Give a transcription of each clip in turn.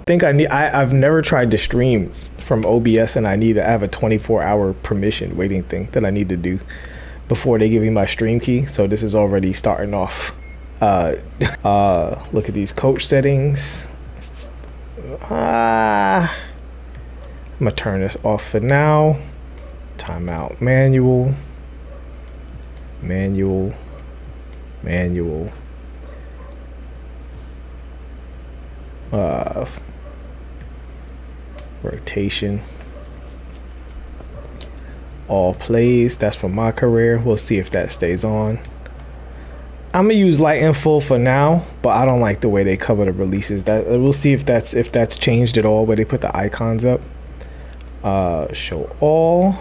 think I've never tried to stream from OBS, and I have a 24-hour permission waiting thing that I need to do before they give me my stream key. So this is already starting off. Look at these coach settings. I'm gonna turn this off for now. Timeout, manual. Rotation. All plays. That's for my career. We'll see if that stays on. I'm gonna use light and full for now, but I don't like the way they cover the releases. That we'll see if that's changed at all, where they put the icons up. Show all.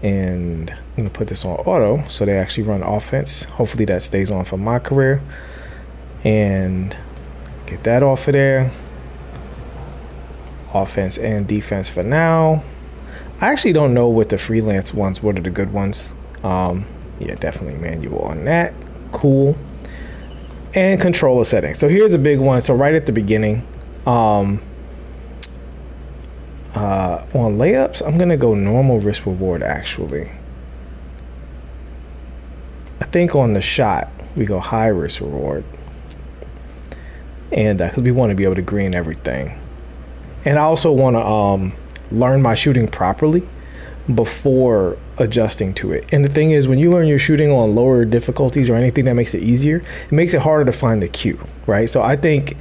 And I'm gonna put this on auto so they actually run offense. Hopefully that stays on for my career. And get that off of there. Offense and defense for now. I actually don't know what the freelance ones, what are the good ones. Yeah, definitely manual on that. Cool. And controller settings. So here's a big one. So right at the beginning, on layups, I'm gonna go normal risk reward. Actually, I think on the shot we go high risk reward, and because we want to be able to green everything. And I also want to learn my shooting properly before adjusting to it. And the thing is, when you learn your shooting on lower difficulties or anything that makes it easier, it makes it harder to find the cue, right? So I think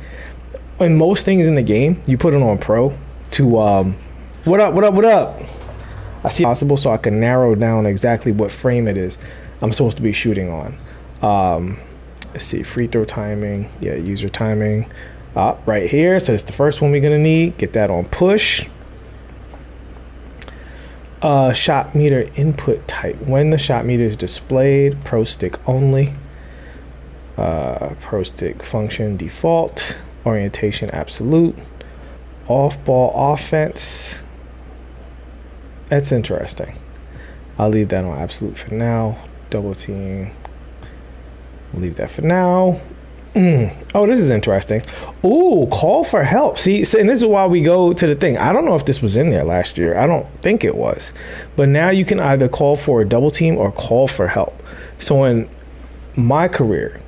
in most things in the game, you put it on pro to what up? I see possible, so I can narrow down exactly what frame it is I'm supposed to be shooting on. Let's see, free throw timing. Yeah, user timing. Right here, so it's the first one we're gonna need. Get that on push. Shot meter input type. When the shot meter is displayed, pro stick only. Pro stick function default. Orientation absolute. Off ball offense. That's interesting. I'll leave that on absolute for now. Double team. We'll leave that for now. Oh, this is interesting. Ooh, call for help. See, so, and this is why we go to the thing. I don't know if this was in there last year. I don't think it was. But now you can either call for a double team or call for help. So in my career,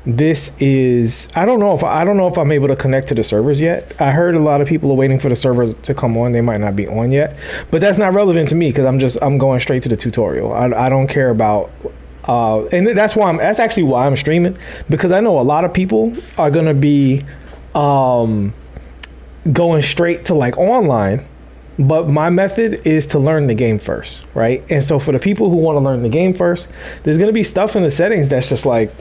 this is, I don't know if I'm able to connect to the servers yet. I heard a lot of people are waiting for the servers to come on. They might not be on yet, but that's not relevant to me because I'm going straight to the tutorial. I don't care about. And that's actually why I'm streaming, because I know a lot of people are gonna be going straight to like online, but my method is to learn the game first, right? And so for the people who want to learn the game first, there's gonna be stuff in the settings that's just like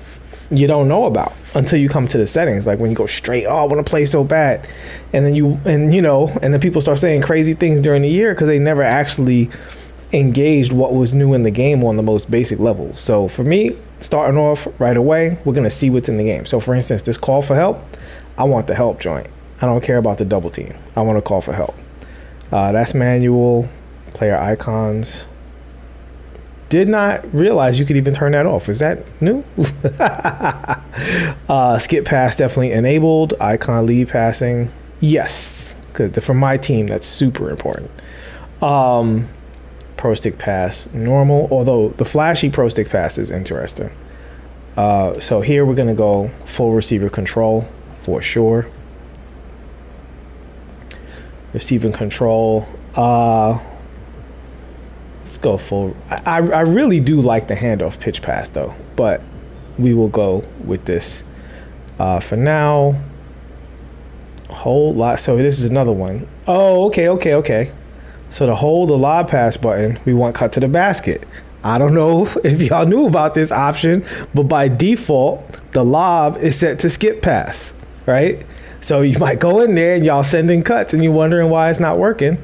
you don't know about until you come to the settings. Like when you go straight, I want to play so bad, and then people start saying crazy things during the year because they never actually engaged what was new in the game on the most basic level. So for me, starting off right away, we're gonna see what's in the game. So for instance, this call for help, I want the help joint. I don't care about the double team. I want to call for help. That's manual. Player icons. Did not realize you could even turn that off. Is that new? Skip pass definitely enabled. Icon lead passing, yes, because for my team that's super important. Pro stick pass normal, although the flashy pro stick pass is interesting. So here we're gonna go full receiver control for sure. Receiving control. Let's go full. I really do like the handoff pitch pass though, but we will go with this for now. Whole lot. So this is another one. Oh, okay. So to hold the lob pass button, we want cut to the basket. I don't know if y'all knew about this option, but by default, the lob is set to skip pass, right? So you might go in there and y'all sending cuts and you're wondering why it's not working,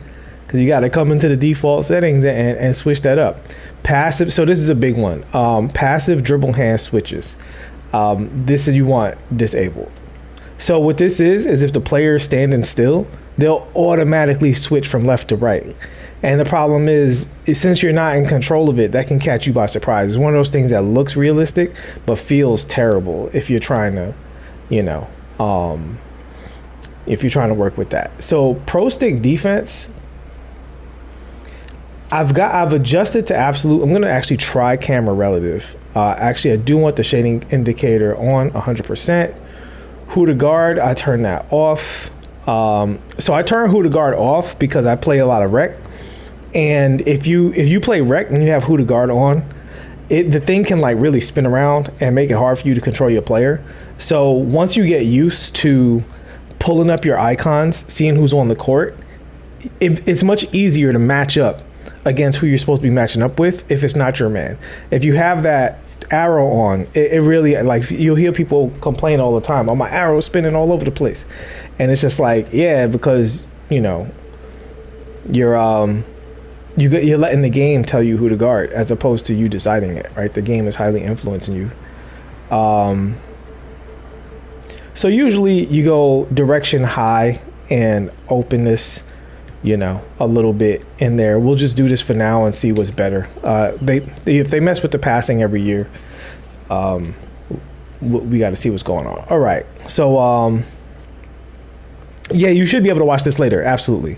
because you got to come into the default settings and switch that up. Passive, so this is a big one. Passive dribble hand switches. This is you want disabled. So what this is if the player is standing still, they'll automatically switch from left to right. And the problem is since you're not in control of it, that can catch you by surprise. It's one of those things that looks realistic, but feels terrible if you're trying to you know, um, if you're trying to work with that. So pro stick defense, I've adjusted to absolute. I'm gonna actually try camera relative. Actually, I do want the shading indicator on 100%. Who to guard, I turn that off. So I turn who to guard off because I play a lot of rec. And if you play rec and you have who to guard on, the thing can like really spin around and make it hard for you to control your player. So once you get used to pulling up your icons, seeing who's on the court, it's much easier to match up against who you're supposed to be matching up with if it's not your man. If you have that arrow on, it really, like, you'll hear people complain all the time, oh, my arrow's spinning all over the place. And it's just like, yeah, because you're letting the game tell you who to guard as opposed to you deciding it, right? The game is highly influencing you. So usually you go direction high and openness, a little bit in there. We'll just do this for now and see what's better. If they mess with the passing every year, we got to see what's going on. All right. So, yeah, you should be able to watch this later. Absolutely.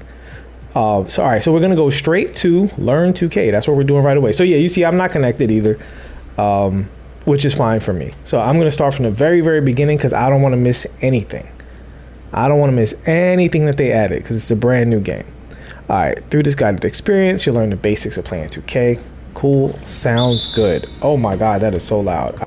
All right. So we're going to go straight to Learn 2K. That's what we're doing right away. So, yeah, you see I'm not connected either, which is fine for me. So I'm going to start from the very, very beginning because I don't want to miss anything. I don't want to miss anything that they added because it's a brand new game. All right, through this guided experience, you'll learn the basics of playing 2K. Cool, sounds good. Oh my God, that is so loud.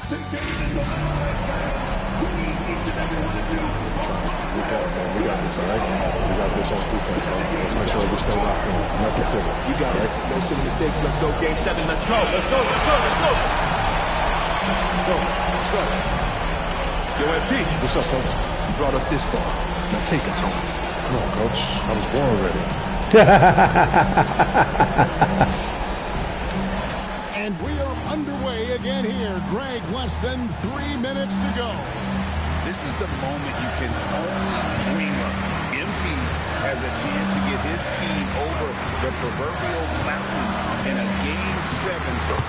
We got this, all right? We got this on defense, bro. Let's make sure we stay locked in. Nothing silly. You got it. No silly mistakes. Let's go. Game 7. Let's go. Let's go. Let's go. Let's go. Let's go. Yo, MP. What's up, coach? You brought us this far. Now take us home. Come on, coach. I was born ready. And we are underway again here. Greg, less than 3 minutes to go. This is the moment you can only dream of. MP has a chance to get his team over the proverbial mountain in a Game 7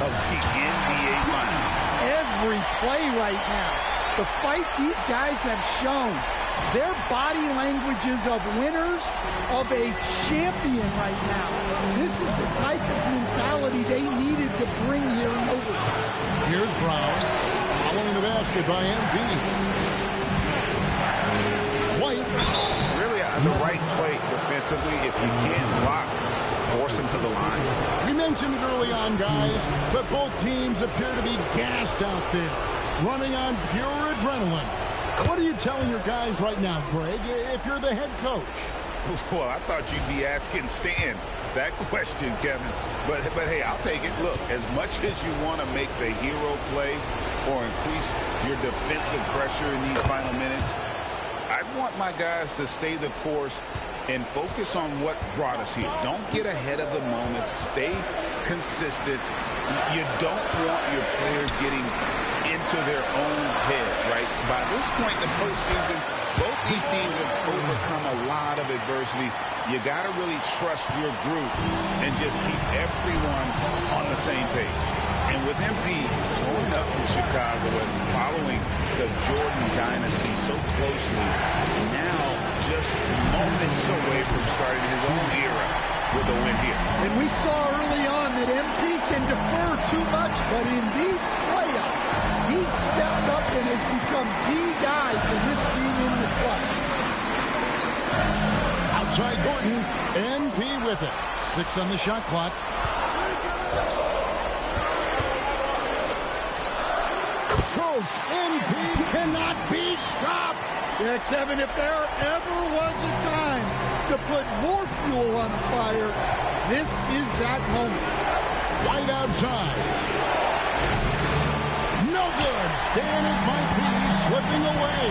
of the NBA Finals. Every play right now, the fight these guys have shown, their body languages of winners, of a champion right now. This is the type of mentality they needed to bring here in overtime. Here's Brown, following the basket by MV. White. Really the right play defensively. If you can't block, force him to the line. We mentioned it early on, guys, but both teams appear to be gassed out there, running on pure adrenaline. What are you telling your guys right now, Greg, if you're the head coach? Well, I thought you'd be asking Stan that question, Kevin. But hey, I'll take it. Look, as much as you want to make the hero play or increase your defensive pressure in these final minutes, I want my guys to stay the course and focus on what brought us here. Don't get ahead of the moment. Stay consistent. You don't want your players getting into their own heads, right? By this point in the postseason, both these teams have overcome a lot of adversity. You got to really trust your group and just keep everyone on the same page. And with MP growing up in Chicago and following the Jordan dynasty so closely, now just moments away from starting his own era with a win here. And we saw early on that MP can defer too much, but in these playoffs, he's stepped up and has become the guy for this team in the clutch. Outside Gordon, MP with it. 6 on the shot clock. Coach, MP cannot be stopped. Yeah, Kevin, if there ever was a time to put more fuel on the fire, this is that moment. Right outside. No good. Stan, it might be slipping away.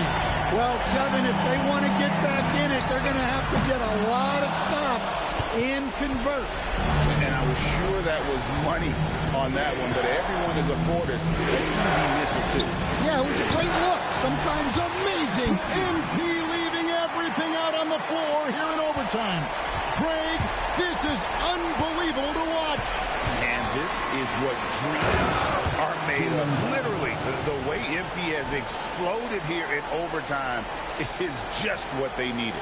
Well, Kevin, if they want to get back in it, they're going to have to get a lot of stops and convert. And I was sure that was money on that one, but everyone is afforded an easy miss or two. Yeah, it was a great look. Sometimes Amazing. MP leaving everything out on the floor here in overtime. Craig, this is unbelievable to watch. And this is what dreams are made of. Literally, the way MP has exploded here in overtime is just what they needed.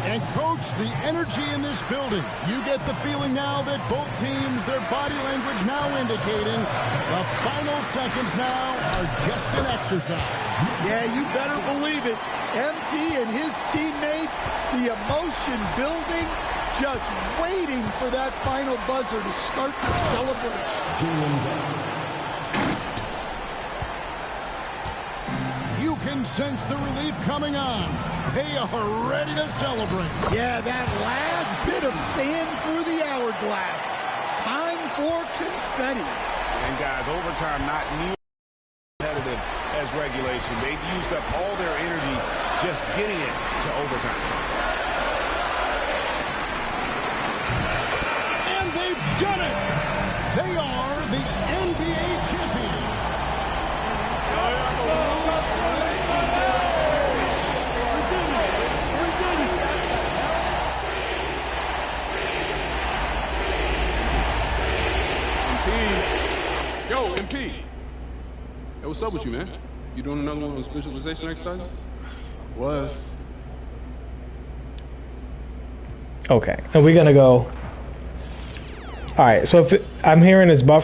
And, Coach, the energy in this building. You get the feeling now that both teams, their body language now indicating the final seconds now are just an exercise. yeah, you better believe it. MP and his teammates, the emotion building, just waiting for that final buzzer to start the celebration. You can sense the relief coming on. They are ready to celebrate. Yeah, that last bit of sand through the hourglass. Time for confetti. And, guys, overtime not nearly competitive as regulation. They've used up all their energy just getting it to overtime. And they've done it. They are the NBA champions. Yo, MP. Hey, what's up with you, man? You doing another one of those visualization exercises? Was. Okay, and we're gonna go. All right, so if I'm hearing this buffer.